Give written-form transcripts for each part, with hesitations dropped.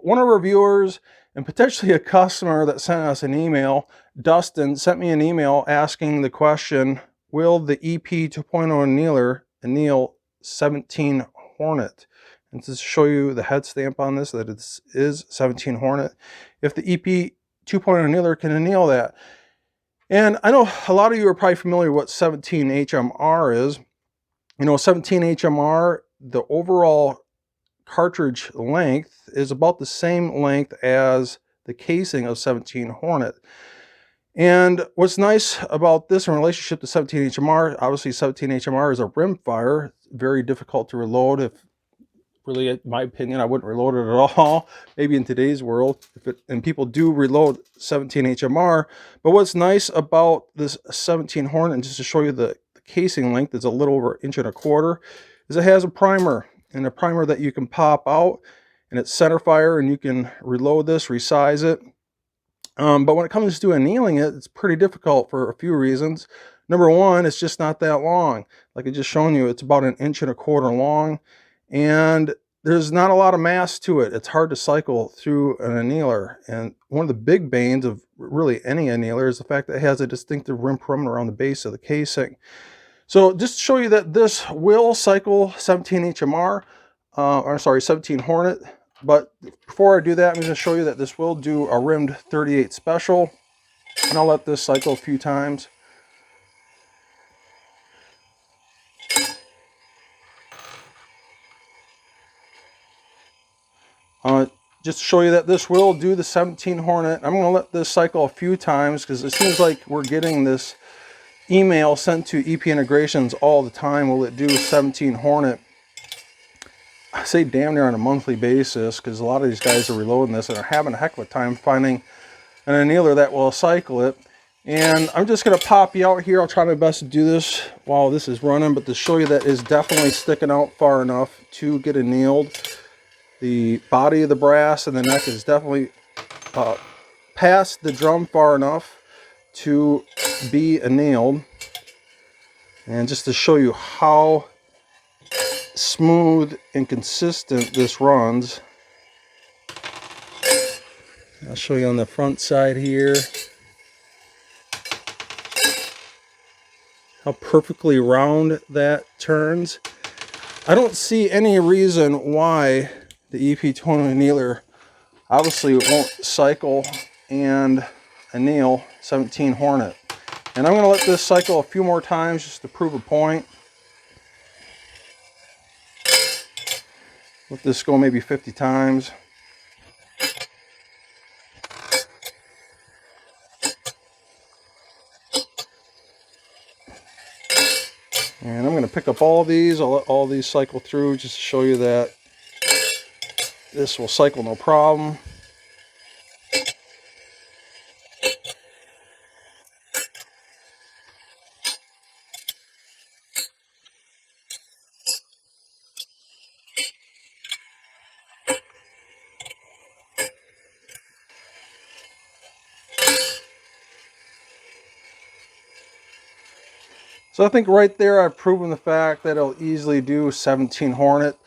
one of our viewers and potentially a customer that sent us an email, Dustin, sent me an email asking the question, will the EP 2.0 annealer anneal 17 Hornet? And to show you the head stamp on this, that it is 17 Hornet, if the EP 2.0 annealer can anneal that. And I know a lot of you are probably familiar with what 17 HMR is. You know, 17 HMR, the overall cartridge length is about the same length as the casing of 17 Hornet. And what's nice about this in relationship to 17 HMR, obviously 17 HMR is a rim fire, very difficult to reload. If really, in my opinion, I wouldn't reload it at all, maybe in today's world, and people do reload 17 HMR. But what's nice about this 17 Hornet, and just to show you the casing length is a little over 1.25 inches, is it has a primer, and a primer that you can pop out, and it's center fire, and you can reload this, resize it. But when it comes to annealing it, it's pretty difficult for a few reasons. Number one, it's just not that long. Like I just shown you, it's about 1.25 inches long, and there's not a lot of mass to it. It's hard to cycle through an annealer. And one of the big banes of really any annealer is the fact that it has a distinctive rim perimeter around the base of the casing. So just to show you that this will cycle 17 HMR, or sorry, 17 Hornet. But before I do that, I'm going to show you that this will do a rimmed 38 special. And I'll let this cycle a few times. Just to show you that this will do the 17 Hornet. I'm going to let this cycle a few times because it seems like we're getting this email sent to EP Integrations all the time. Will it do 17 Hornet? I say damn near on a monthly basis because a lot of these guys are reloading this and are having a heck of a time finding an annealer that will cycle it. And I'm just going to pop you out here. I'll try my best to do this while this is running, but to show you that it's definitely sticking out far enough to get annealed. The body of the brass and the neck is definitely past the drum far enough to be annealed. And just to show you how smooth and consistent this runs, I'll show you on the front side here how perfectly round that turns. I don't see any reason why the EP20 annealer obviously won't cycle and anneal 17 Hornet. And I'm going to let this cycle a few more times just to prove a point. Let this go maybe 50 times. And I'm going to pick up all of these. I'll let all these cycle through just to show you that this will cycle no problem. So I think right there I've proven the fact that it'll easily do 17 Hornet.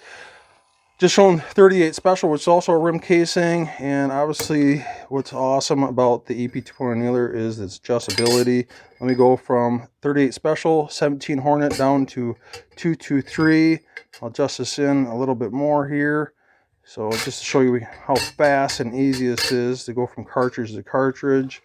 Just shown 38 special, which is also a rim casing, and obviously what's awesome about the EP2.0 annealer is its adjustability. Let me go from 38 special, 17 Hornet down to 223. I'll adjust this in a little bit more here. So just to show you how fast and easy this is to go from cartridge to cartridge.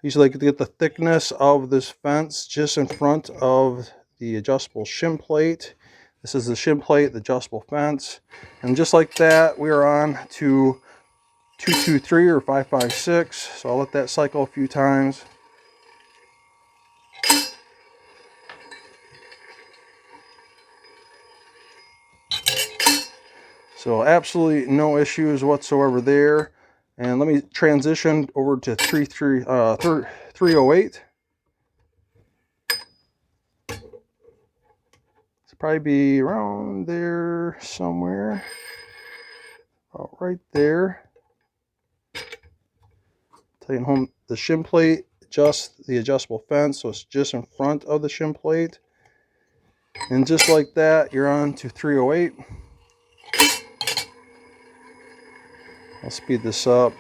Usually I get the thickness of this fence just in front of the adjustable shim plate. This is the shim plate, the adjustable fence. And just like that, we are on to 223 or 556. So I'll let that cycle a few times. So absolutely no issues whatsoever there. And let me transition over to 308. It's probably be around there somewhere. About right there. Taking home the shim plate, adjust the adjustable fence so it's just in front of the shim plate. And just like that, you're on to 308. I'll speed this up.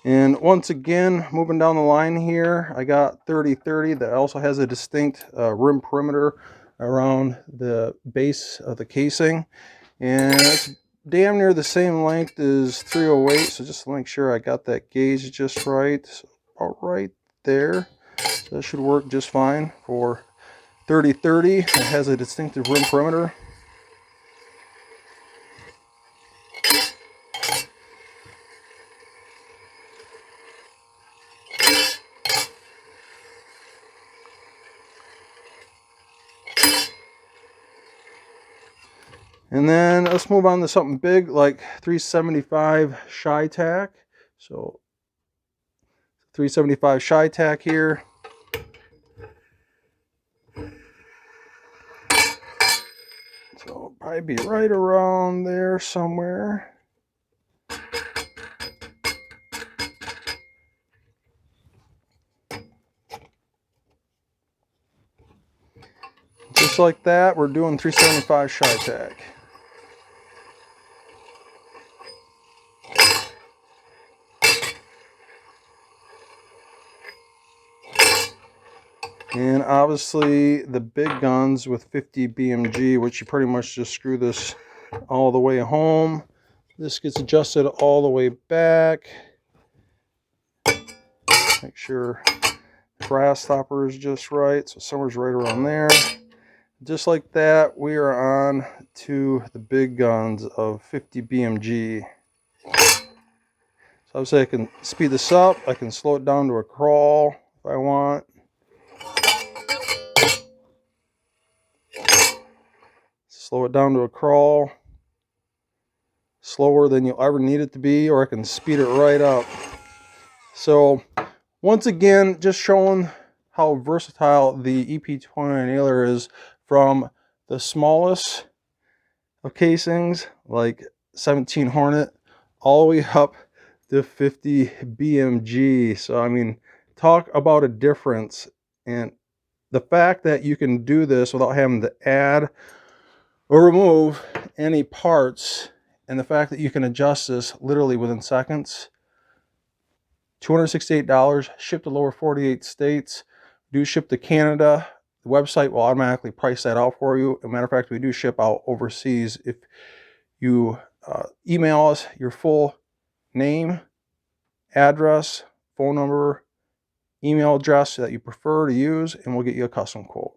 And once again, moving down the line here, I got 30-30 that also has a distinct rim perimeter around the base of the casing. And it's damn near the same length as 308, so just to make sure I got that gauge just right. So about right there. So that should work just fine for 30-30. It has a distinctive rim perimeter. And then let's move on to something big like 375 shy tack. So 375 shy tack here. So it'll probably be right around there somewhere. Just like that, we're doing 375 shy tack. And obviously the big guns with 50 BMG, which you pretty much just screw this all the way home. This gets adjusted all the way back. Make sure brass stopper is just right, so somewhere's right around there. Just like that, we are on to the big guns of 50 BMG. So obviously I can speed this up, I can slow it down to a crawl if I want. Slow it down to a crawl, slower than you'll ever need it to be, or I can speed it right up. So once again, just showing how versatile the EP20 annealer is, from the smallest of casings like 17 Hornet all the way up to 50 BMG. So I mean, talk about a difference. And the fact that you can do this without having to add or remove any parts, and the fact that you can adjust this literally within seconds. $268, shipped to lower 48 states. Do ship to Canada. The website will automatically price that out for you. As a matter of fact, we do ship out overseas. If you email us your full name, address, phone number, email address that you prefer to use, and we'll get you a custom quote.